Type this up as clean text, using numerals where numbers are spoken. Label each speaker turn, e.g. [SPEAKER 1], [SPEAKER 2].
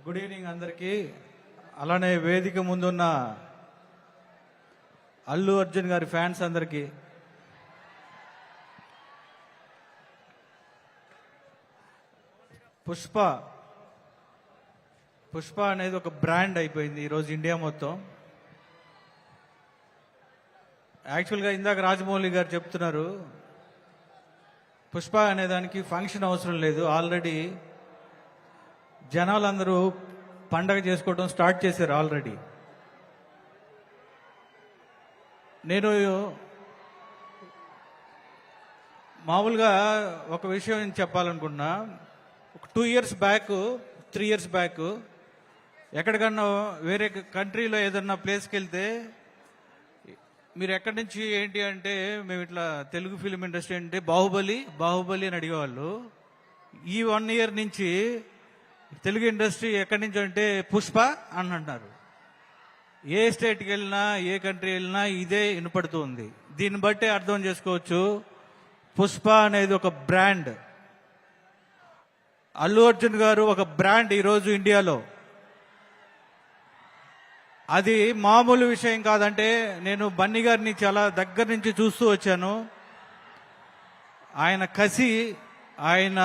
[SPEAKER 1] Good evening అందరికీ. అలానే వేదిక ముందున్న అల్లు అర్జున్ గారి ఫ్యాన్స్ అందరికీ, పుష్ప అనేది ఒక బ్రాండ్ అయిపోయింది ఈరోజు ఇండియా మొత్తం. యాక్చువల్గా ఇందాక రాజమౌళి గారు చెప్తున్నారు, పుష్ప అనేదానికి ఫంక్షన్ అవసరం లేదు, ఆల్రెడీ జనాలందరూ పండగ చేసుకోవడం స్టార్ట్ చేశారు ఆల్రెడీ. నేను మామూలుగా ఒక విషయం చెప్పాలనుకున్నా. ఒక 2 years బ్యాక్ 3 years బ్యాక్ ఎక్కడికన్నా వేరే కంట్రీలో ఏదన్నా ప్లేస్కి వెళ్తే మీరు ఎక్కడి నుంచి ఏంటి అంటే మేము ఇట్లా తెలుగు ఫిలిం ఇండస్ట్రీ అంటే బాహుబలి అని అడిగేవాళ్ళు. ఈ 1 year నుంచి తెలుగు ఇండస్ట్రీ ఎక్కడి నుంచి అంటే పుష్ప అని అంటున్నారు. ఏ స్టేట్కి వెళ్ళినా ఏ కంట్రీ వెళ్ళినా ఇదే వినపడుతుంది. దీన్ని బట్టి అర్థం చేసుకోవచ్చు, పుష్ప అనేది ఒక బ్రాండ్. అల్లు అర్జున్ గారు ఒక బ్రాండ్ ఈరోజు ఇండియాలో. అది మామూలు విషయం కాదంటే, నేను బన్నీ గారిని చాలా దగ్గర నుంచి చూస్తూ వచ్చాను. ఆయన కసి, ఆయన